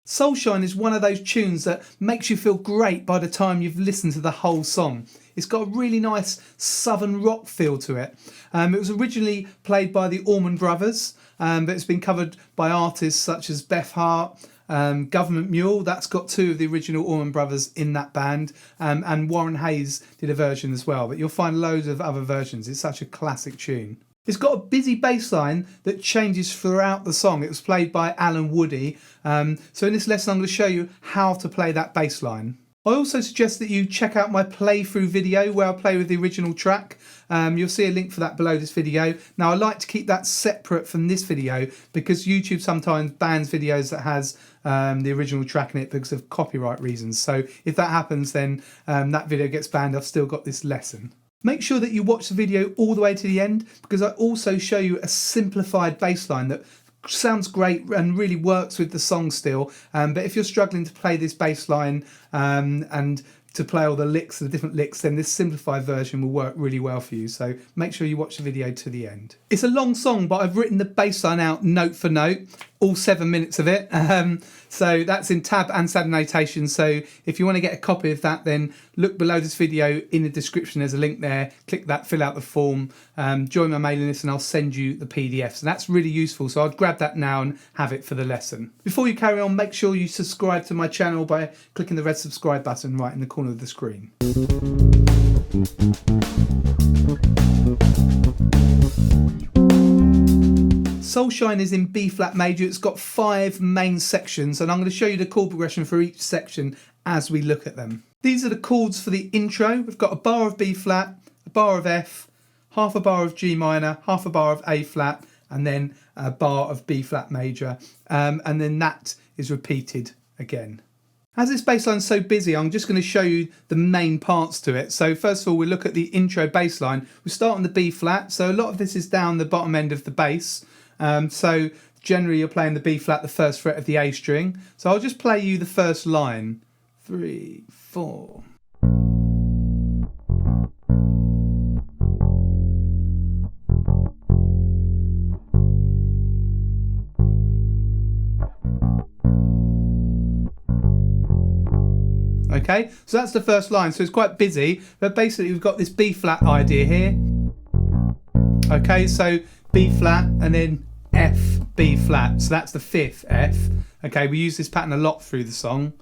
Soulshine is one of those tunes that makes you feel great by the time you've listened to the whole song. It's got a really nice southern rock feel to it. It was originally played by the Allman Brothers, but it's been covered by artists such as Beth Hart, Government Mule. That's got two of the original Allman Brothers in that band, and Warren Hayes did a version as well, but you'll find loads of other versions. It's such a classic tune. It's got a busy bass line that changes throughout the song. It was played by Alan Woody. So in this lesson I'm going to show you how to play that bass line. I also suggest that you check out my playthrough video where I play with the original track. You'll see a link for that below this video. Now I like to keep that separate from this video because YouTube sometimes bans videos that has the original track in it because of copyright reasons. So if that happens, then that video gets banned. I've still got this lesson. Make sure that you watch the video all the way to the end because I also show you a simplified bass line that sounds great and really works with the song still. But if you're struggling to play this bass line and to play all the licks, the different licks, then this simplified version will work really well for you. So make sure you watch the video to the end. It's a long song, but I've written the bass line out note for note, all 7 minutes of it. So that's in tab and sad notation. So if you want to get a copy of that, then look below this video in the description. There's a link there. Click that, fill out the form, join my mailing list, and I'll send you the PDF. So that's really useful. So I'd grab that now and have it for the lesson. Before you carry on, make sure you subscribe to my channel by clicking the red subscribe button right in the corner of the screen. Soulshine is in B flat major. It's got 5 main sections and I'm going to show you the chord progression for each section as we look at them. These are the chords for the intro. We've got a bar of B flat, a bar of F, half a bar of G minor, half a bar of A flat, and then a bar of B flat major. And then that is repeated again. As this bass line is so busy, I'm just going to show you the main parts to it. So first of all, we look at the intro bass line. We start on the B flat. So a lot of this is down the bottom end of the bass. So generally you're playing the B flat, the first fret of the A string. So I'll just play you the first line. 3, 4. Okay, so that's the first line. So it's quite busy, but basically we've got this B flat idea here. Okay, so B flat and then F, B flat. So that's the 5th F. Okay, we use this pattern a lot through the song.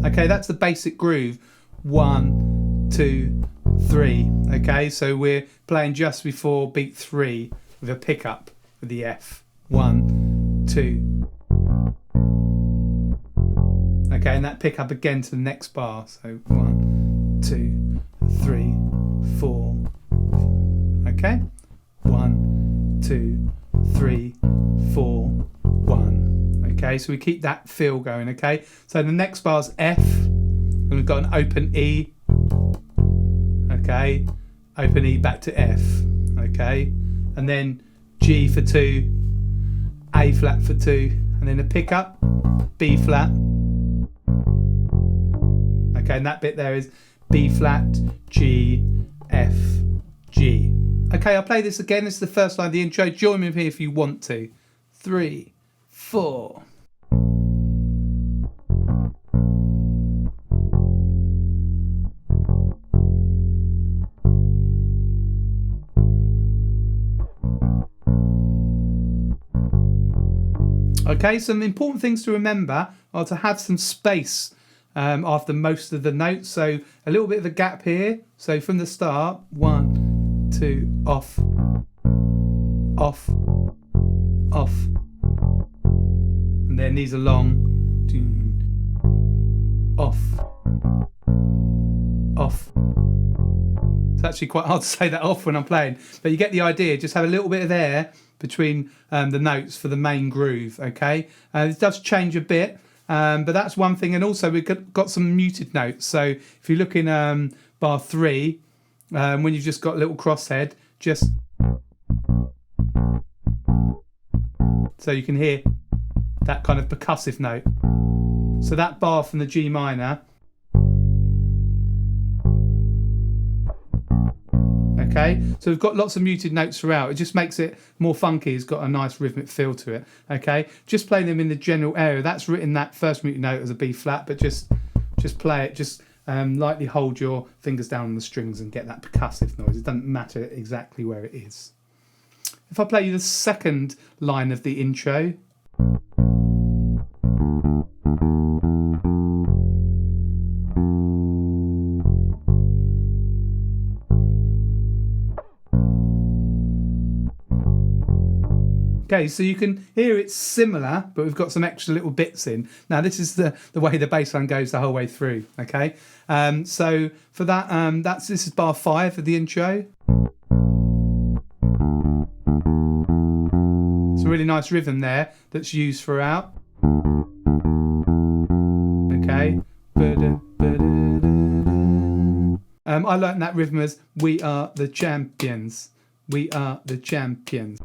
Okay, that's the basic groove. 1, 2, 3. Okay, so we're playing just before beat 3 with a pickup with the F. 1, 2. Okay, and that pickup again to the next bar. So 1, 2, 3, 4. Okay, 1, 2, 3, 4, 1. Okay, so we keep that feel going. Okay, so the next bar's F, and we've got an open E. Okay, open E back to F. Okay, and then G for 2, A flat for 2, and then a pickup, B flat. Okay, and that bit there is B flat, G, F, G. Okay, I'll play this again. This is the first line of the intro. Join me here if you want to. 3, 4. Okay, some important things to remember are to have some space after most of the notes. So a little bit of a gap here. So from the start, 1, 2, off, off, off. And then these are long. Off, off. It's actually quite hard to say that off when I'm playing, but you get the idea. Just have a little bit of air between the notes for the main groove. Okay, it does change a bit, but that's one thing. And also we've got some muted notes. So if you look in bar 3, when you've just got a little crosshead, just so you can hear that kind of percussive note. So that bar from the G minor. Okay, so we've got lots of muted notes throughout. It just makes it more funky. It's got a nice rhythmic feel to it. Okay, just play them in the general area. That's written that first muted note as a B flat, but just play it. Just lightly hold your fingers down on the strings and get that percussive noise. It doesn't matter exactly where it is. If I play you the second line of the intro. Okay, so you can hear it's similar, but we've got some extra little bits in. Now, this is the way the bass line goes the whole way through, okay? So for that, this is bar 5 of the intro. It's a really nice rhythm there that's used throughout. Okay. I learned that rhythm as "We are the champions. We are the champions."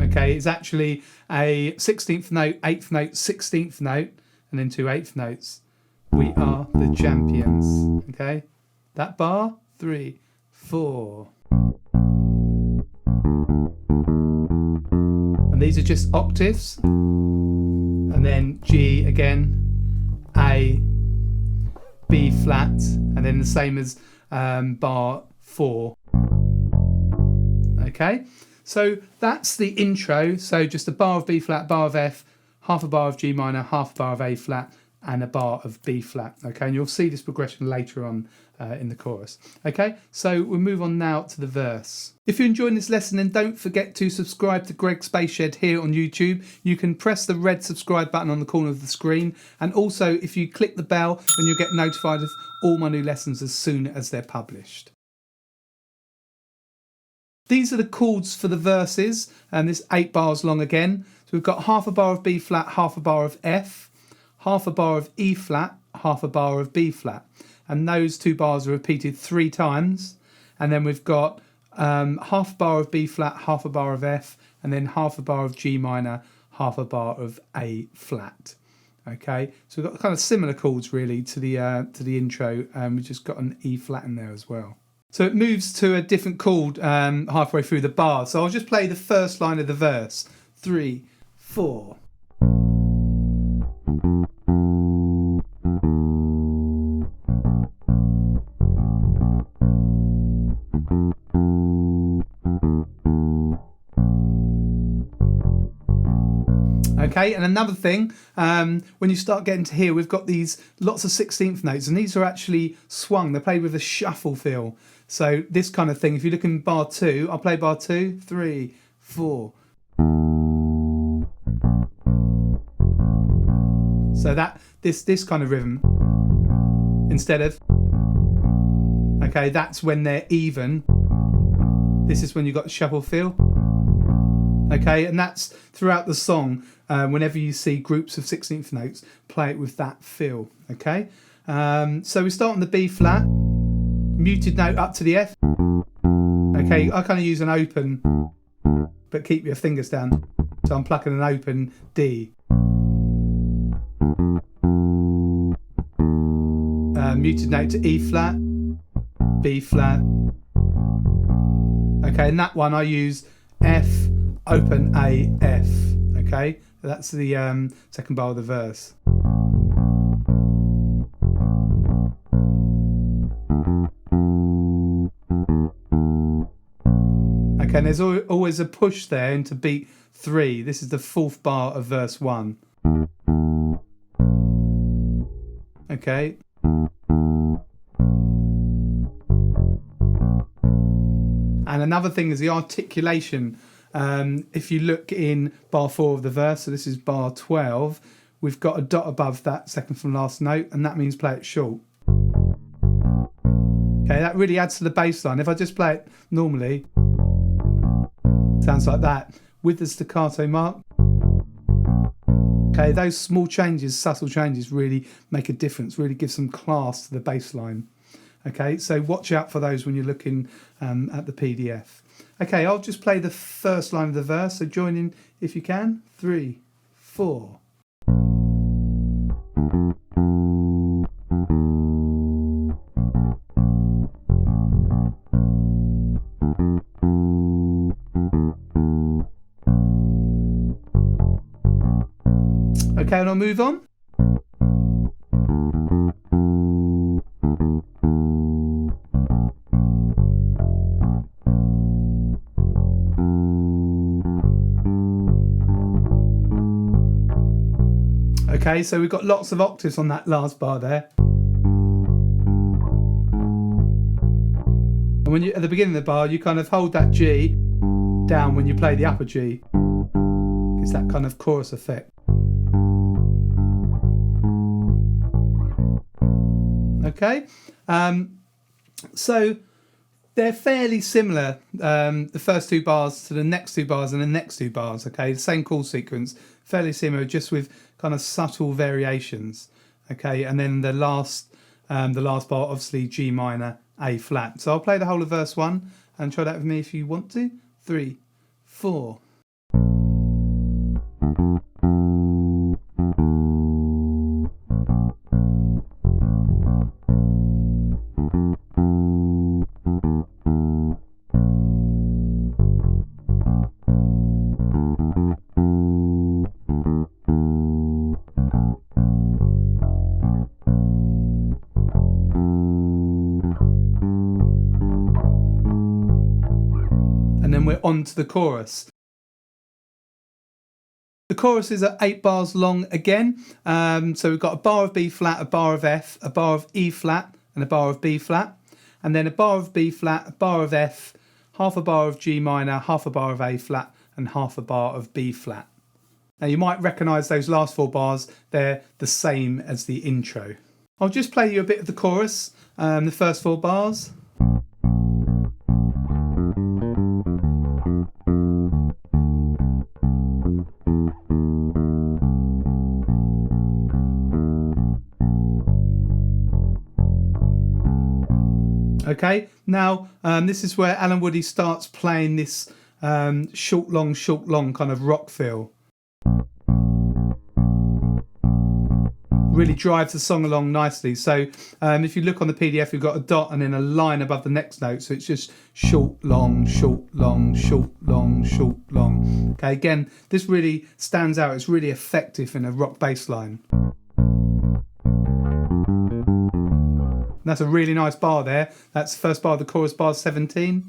Okay, it's actually a 16th note, 8th note, 16th note, and then 2 8th notes. We are the champions. Okay, that bar, 3, 4. And these are just octaves. And then G again, A, B flat, and then the same as bar 4. Okay. So that's the intro. So just a bar of B flat, bar of F, half a bar of G minor, half a bar of A flat, and a bar of B flat. Okay, and you'll see this progression later on in the chorus. Okay, so we'll move on now to the verse. If you're enjoying this lesson, then don't forget to subscribe to Greg Space Shed here on YouTube. You can press the red subscribe button on the corner of the screen. And also, if you click the bell, then you'll get notified of all my new lessons as soon as they're published. These are the chords for the verses, and this 8 bars long again. So we've got half a bar of B flat, half a bar of F, half a bar of E flat, half a bar of B flat. And those 2 bars are repeated 3 times. And then we've got half a bar of B flat, half a bar of F, and then half a bar of G minor, half a bar of A flat. Okay, so we've got kind of similar chords really to the intro. We've just got an E flat in there as well. So it moves to a different chord halfway through the bar. So I'll just play the first line of the verse. 3, 4. Okay, and another thing, when you start getting to here, we've got these lots of 16th notes, and these are actually swung. They're played with a shuffle feel. So this kind of thing, if you look in bar 2, I'll play bar 2, 3, 4. So that this kind of rhythm, instead of, okay, that's when they're even. This is when you've got the shuffle feel. Okay, and that's throughout the song. Whenever you see groups of 16th notes, play it with that feel. Okay, so we start on the B flat, muted note up to the F. Okay, I kind of use an open, but keep your fingers down. So I'm plucking an open D. Muted note to E flat, B flat. Okay, and that one I use F, open A, F. Okay, that's the second bar of the verse. Okay, and there's always a push there into beat 3. This is the 4th bar of verse 1. Okay. And another thing is the articulation. If you look in bar 4 of the verse, so this is bar 12, we've got a dot above that second from last note, and that means play it short. Okay, that really adds to the bass line. If I just play it normally, sounds like that, with the staccato mark. Okay, those small changes, subtle changes, really make a difference, really give some class to the bass line. Okay, so watch out for those when you're looking at the PDF. Okay, I'll just play the first line of the verse, so join in if you can. 3, 4. Okay, and I'll move on. Okay, so we've got lots of octaves on that last bar there. And when you at the beginning of the bar, you kind of hold that G down when you play the upper G. It's that kind of chorus effect. Okay, so they're fairly similar, the first two bars to the next two bars and the next two bars. Okay, the same chord sequence, fairly similar, just with kind of subtle variations. Okay, and then the last bar, obviously G minor, A flat. So I'll play the whole of verse 1 and try that with me if you want to. 3, 4. And then we're on to the chorus. The chorus is at 8 bars long again. So we've got a bar of B flat, a bar of F, a bar of E flat, and a bar of B flat. And then a bar of B flat, a bar of F, half a bar of G minor, half a bar of A flat, and half a bar of B flat. Now you might recognise those last 4 bars, they're the same as the intro. I'll just play you a bit of the chorus, the first 4 bars. Okay, now this is where Alan Woody starts playing this short, long kind of rock feel. Really drives the song along nicely. So if you look on the PDF, we've got a dot and then a line above the next note. So it's just short, long, short, long, short, long, short, long. Okay, again, this really stands out. It's really effective in a rock bass line. That's a really nice bar there. That's the first bar of the chorus, bar 17.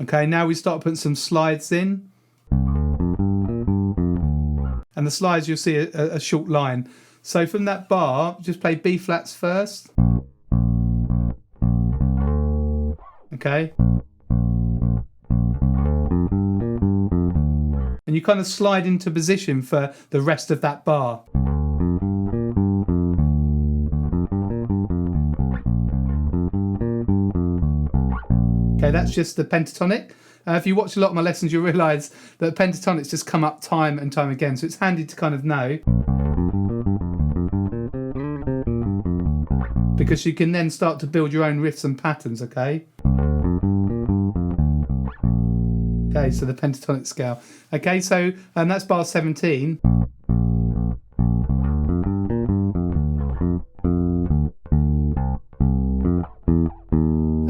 Okay, now we start putting some slides in. And the slides, you'll see a short line. So from that bar, just play B flats first. Okay. And you kind of slide into position for the rest of that bar. Okay, that's just the pentatonic. If you watch a lot of my lessons, you'll realise that pentatonics just come up time and time again. So it's handy to kind of know, because you can then start to build your own riffs and patterns, okay? Okay, so the pentatonic scale. Okay, so that's bar 17.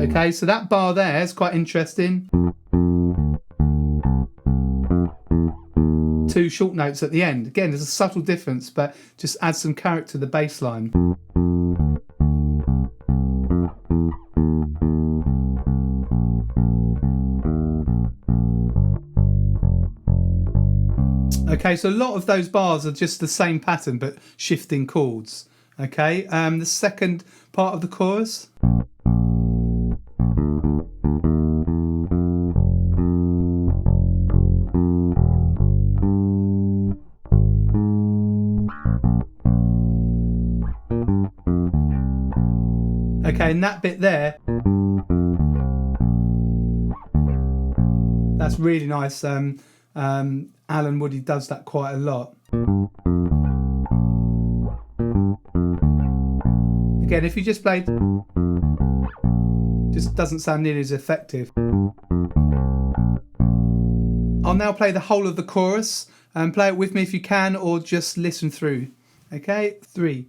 Okay, so that bar there is quite interesting. 2 short notes at the end. Again, there's a subtle difference, but just adds some character to the bass line. Okay, so a lot of those bars are just the same pattern, but shifting chords. Okay, the second part of the chorus. Okay, and that bit there, that's really nice. Alan Woody does that quite a lot. Again, if you just played, just doesn't sound nearly as effective. I'll now play the whole of the chorus, and play it with me if you can, or just listen through. Okay, 3,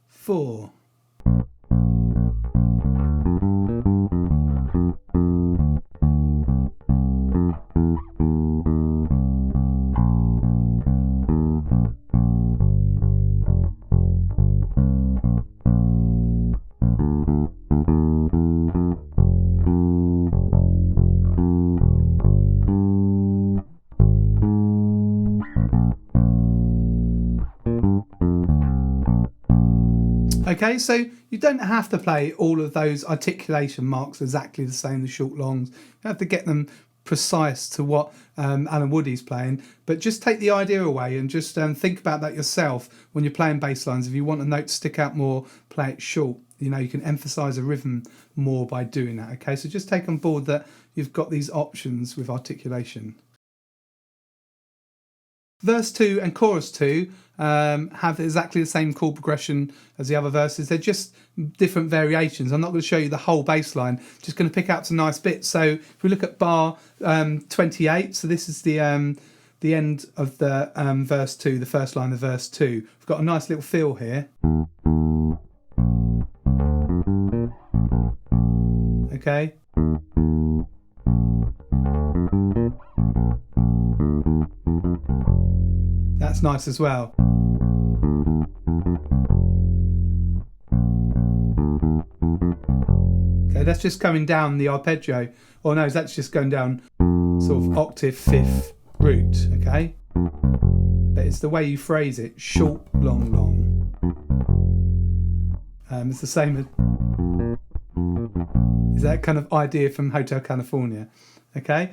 4. Okay, so you don't have to play all of those articulation marks exactly the same, the short longs. You have to get them precise to what Alan Woody's playing, but just take the idea away and just think about that yourself when you're playing bass lines. If you want a note to stick out more, play it short. You know, you can emphasize a rhythm more by doing that. Okay, so just take on board that you've got these options with articulation. Verse 2 and chorus 2 have exactly the same chord progression as the other verses. They're just different variations. I'm not going to show you the whole bass line, just going to pick out some nice bits. So if we look at bar 28, so this is the end of the verse 2, the first line of verse 2. We've got a nice little feel here. Okay. That's nice as well. Okay, that's just coming down the arpeggio. Or no, that's just going down sort of octave, fifth root, okay? But it's the way you phrase it, short, long, long. It's the same as... Is that kind of idea from Hotel California? Okay,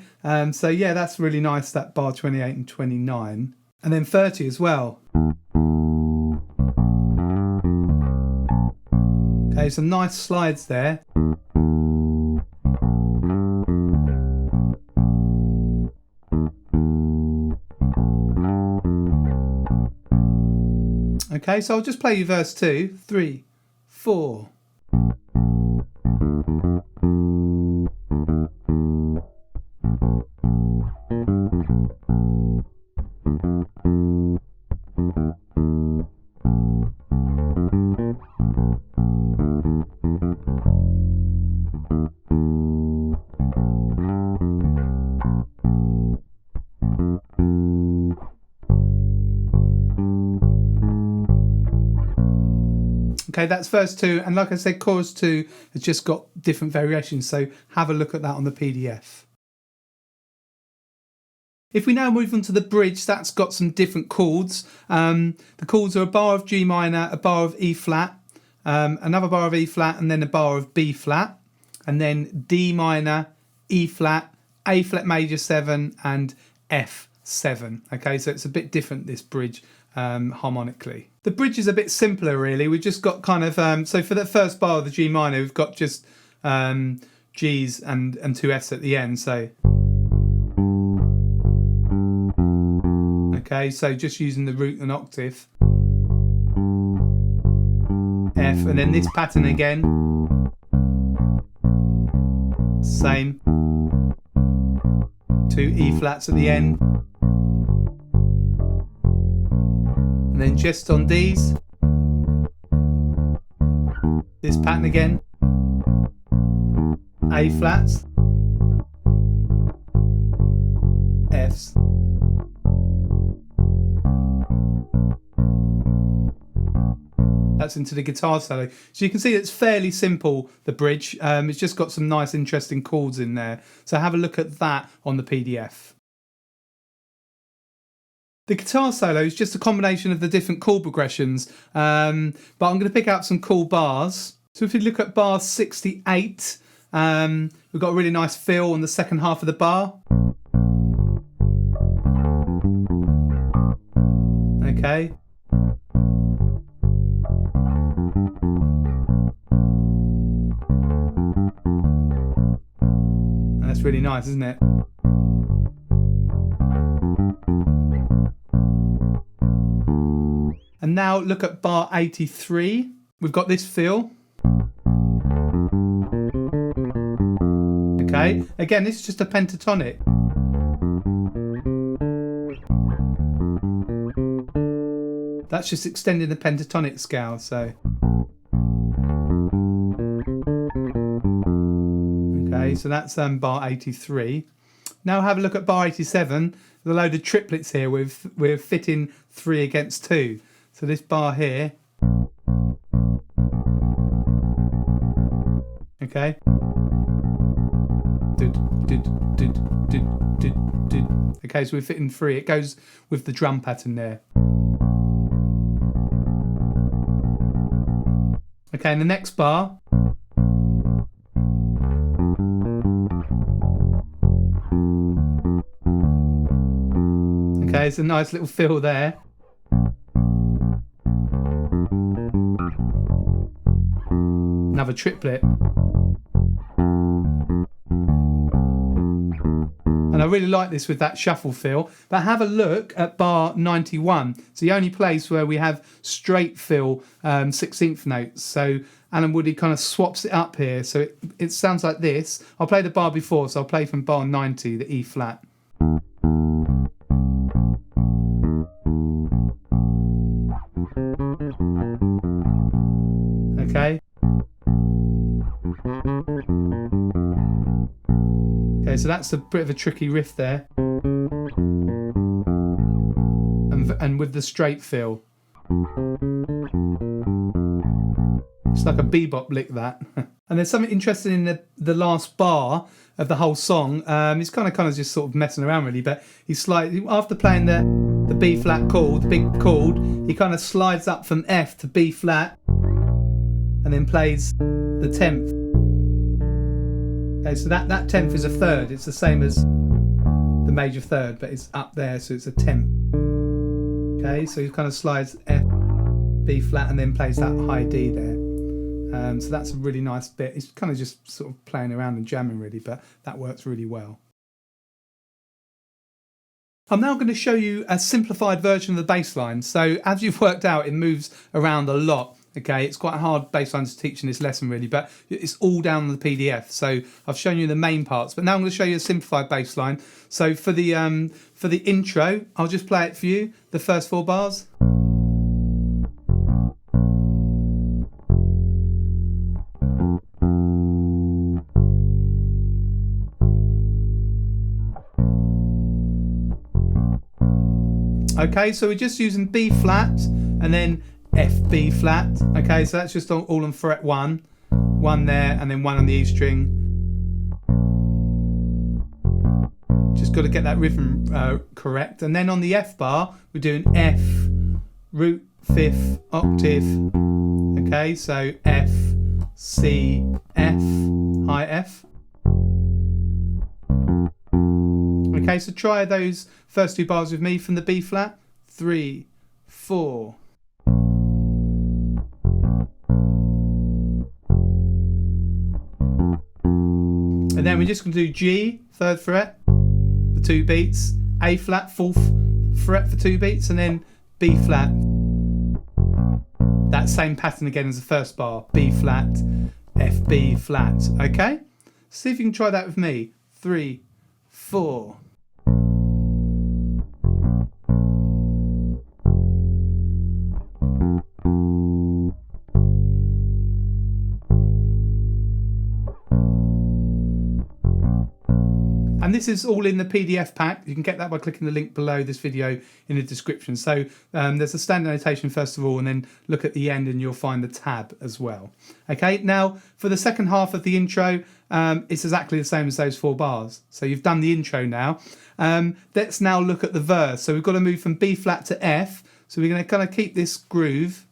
so yeah, that's really nice, that bar 28 and 29. And then 30 as well. Okay, some nice slides there. Okay, so I'll just play you verse 2, 3, 4. Okay, that's verse 2, and like I said, chorus 2 has just got different variations, so have a look at that on the PDF. If we now move on to the bridge, that's got some different chords. The chords are a bar of G minor, a bar of E flat, another bar of E flat, and then a bar of B flat, and then D minor, E flat, A flat major 7, and F7. Okay, so it's a bit different, this bridge, harmonically. The bridge is a bit simpler, really. We've just got kind of, so for the first bar of the G minor, we've got just G's and 2 F's at the end, so. Okay, so just using the root and octave. F, and then this pattern again. Same. 2 E flats at the end. And then just on D's. This pattern again. A flats. F's. That's into the guitar solo. So you can see it's fairly simple, the bridge. It's just got some nice interesting chords in there. So have a look at that on the PDF. The guitar solo is just a combination of the different chord progressions, but I'm going to pick out some cool bars. So if you look at bar 68, we've got a really nice feel on the second half of the bar. Okay. That's really nice, isn't it? And now look at bar 83. We've got this feel. Okay, again, this is just a pentatonic. That's just extending the pentatonic scale, so. Okay, so that's bar 83. Now have a look at bar 87. There's a load of triplets here. We're fitting 3 against 2. So this bar here. Okay. Okay, so we're fitting 3. It goes with the drum pattern there. Okay, in the next bar. Okay, it's a nice little fill there. Another triplet. And I really like this with that shuffle fill. But have a look at bar 91. It's the only place where we have straight fill 16th notes. So Alan Woody kind of swaps it up here. So it sounds like this. I'll play the bar before, so I'll play from bar 90, the E flat. Okay. Okay, so that's a bit of a tricky riff there. And with the straight fill. It's like a bebop lick, that. And there's something interesting in the last bar of the whole song. He's kind of just sort of messing around really, but he's slightly, after playing the B flat chord, the big chord, he kind of slides up from F to B flat and then plays the 10th. Okay, so that 10th is a third. It's the same as the major third, but it's up there, so it's a 10th. Okay, so he kind of slides F, B flat, and then plays that high D there. So that's a really nice bit. It's kind of just sort of playing around and jamming really, but that works really well. I'm now going to show you a simplified version of the bass line. So as you've worked out, it moves around a lot. Okay, it's quite a hard bass line to teach in this lesson really, but it's all down on the PDF. So I've shown you the main parts, but now I'm going to show you a simplified bass line. So for the intro, I'll just play it for you, the first 4 bars. Okay, so we're just using B flat and then F, B flat. Okay, so that's just all on fret 1 there, and then 1 on the E string. Just got to get that rhythm correct. And then on the F bar, we're doing F, root, 5th, octave. Okay, so F, C, F, high F. Okay, so try those first 2 bars with me from the B flat. 3, 4. And then we're just going to do G, 3rd fret, for 2 beats, A flat, 4th fret for 2 beats, and then B flat. That same pattern again as the first bar, B flat, F, B flat. Okay? See if you can try that with me. 3, 4. And this is all in the PDF pack. You can get that by clicking the link below this video in the description. So there's a standard notation first of all, and then look at the end and you'll find the tab as well. Okay, now for the second half of the intro, it's exactly the same as those 4 bars. So you've done the intro now. Let's now look at the verse. So we've got to move from B flat to F. So we're going to kind of keep this groove.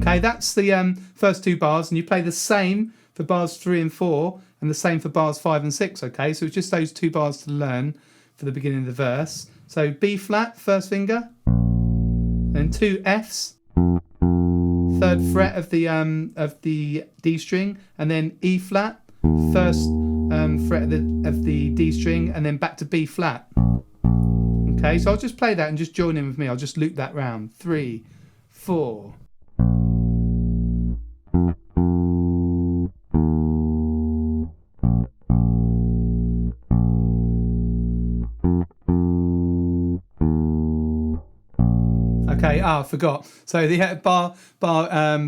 Okay, that's the first 2 bars, and you play the same for bars 3 and 4, and the same for bars 5 and 6. Okay, so it's just those 2 bars to learn for the beginning of the verse. So B flat, first finger, then 2 Fs, 3rd fret of the D string, and then E flat, 1st fret of the D string, and then back to B flat. Okay, so I'll just play that and just join in with me. I'll just loop that round. 3, 4. Okay, I forgot. So the bar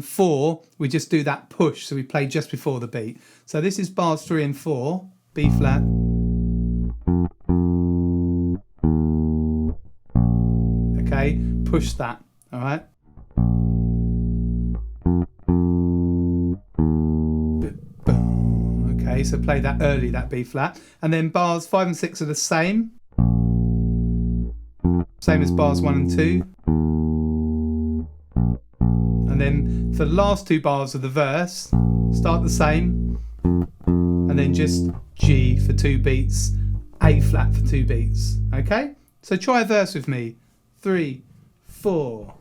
4, we just do that push. So we play just before the beat. So this is bars 3 and 4, B flat. Okay, push that. All right. Okay, so play that early, that B flat. And then bars 5 and 6 are the same. same as bars 1 and 2. And then for the last 2 bars of the verse, start the same, and then just G for 2 beats, A flat for 2 beats. Okay? So try a verse with me. 3, 4.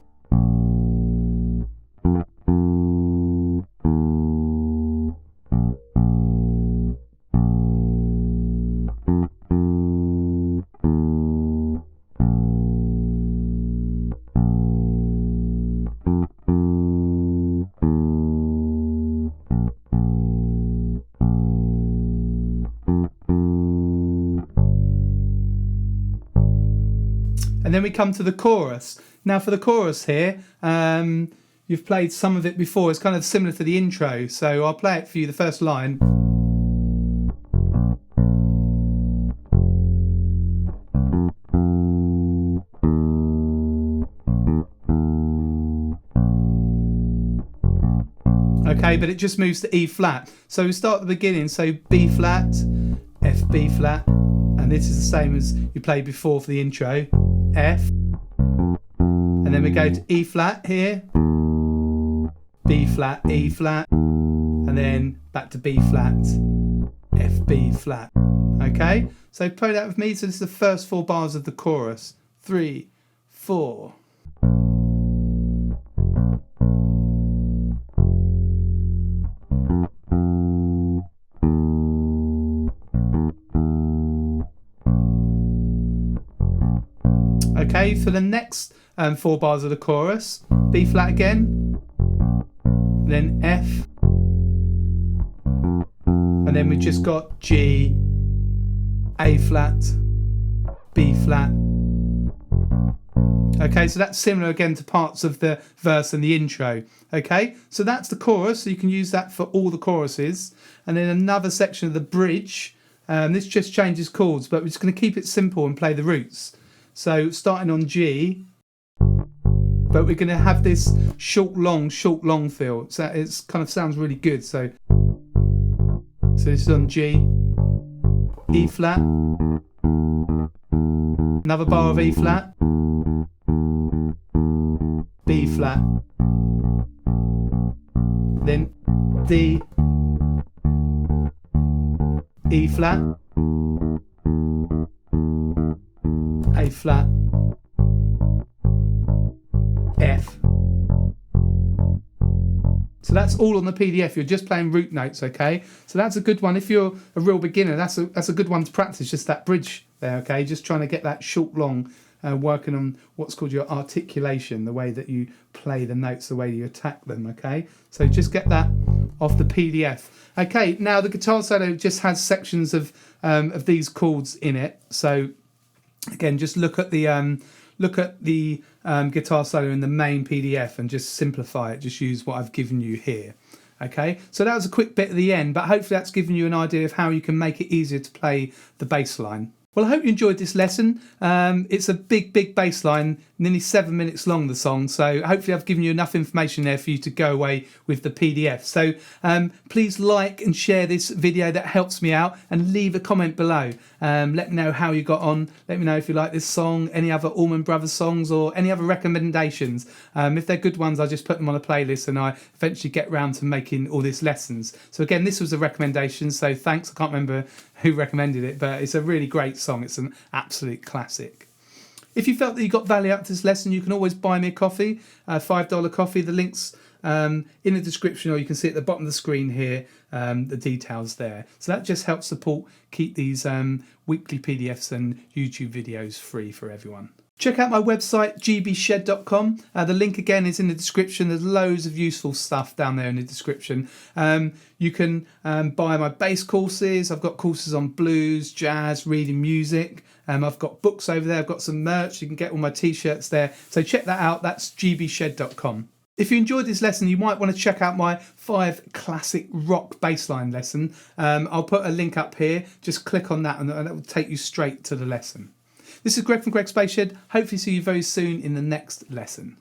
And then we come to the chorus. Now for the chorus here, you've played some of it before. It's kind of similar to the intro. So I'll play it for you, the first line. Okay, but it just moves to E flat. So we start at the beginning. So B flat, F, B flat. And this is the same as you played before for the intro. F, and then we go to E flat here, B flat, E flat, and then back to B flat, F, B flat. Okay, so play that with me. So this is the first 4 bars of the chorus. 3, 4. Okay, for the next 4 bars of the chorus, B flat again, then F, and then we just got G, A flat, B flat. Okay, so that's similar again to parts of the verse and the intro. Okay, so that's the chorus, so you can use that for all the choruses. And then another section of the bridge, this just changes chords, but we're just going to keep it simple and play the roots. So starting on G, but we're going to have this short, long feel. So it's kind of sounds really good. So this is on G, E flat, another bar of E flat, B flat, then D, E flat, A flat, F. So that's all on the PDF. You're just playing root notes, okay? So that's a good one. If you're a real beginner, that's a good one to practice, just that bridge there, okay? Just trying to get that short, long, working on what's called your articulation, the way that you play the notes, the way you attack them, okay? So just get that off the PDF. Okay, now the guitar solo just has sections of these chords in it. So again, just look at the guitar solo in the main PDF and just simplify it. Just use what I've given you here. Okay, so that was a quick bit at the end, but hopefully that's given you an idea of how you can make it easier to play the bass line. Well, I hope you enjoyed this lesson. It's a big bass line, nearly 7 minutes long, the song. So hopefully I've given you enough information there for you to go away with the PDF. So please like and share this video. That helps me out. And leave a comment below. Let me know how you got on. Let me know if you like this song, any other Allman Brothers songs, or any other recommendations. If they're good ones, I just put them on a playlist and I eventually get round to making all these lessons. So again, this was a recommendation. So thanks. I can't remember who recommended it, but it's a really great song. It's an absolute classic. If you felt that you got value out of this lesson, you can always buy me a coffee, $5 coffee. The link's in the description, or you can see at the bottom of the screen here the details there. So that just helps support keep these weekly PDFs and YouTube videos free for everyone. Check out my website, gbshed.com. The link again is in the description. There's loads of useful stuff down there in the description. You can buy my bass courses. I've got courses on blues, jazz, reading music. I've got books over there. I've got some merch. You can get all my t-shirts there. So check that out. That's gbshed.com. If you enjoyed this lesson, you might want to check out my 5 classic rock bassline lesson. I'll put a link up here. Just click on that and that will take you straight to the lesson. This is Greg from Greg's Bass Shed. Hopefully see you very soon in the next lesson.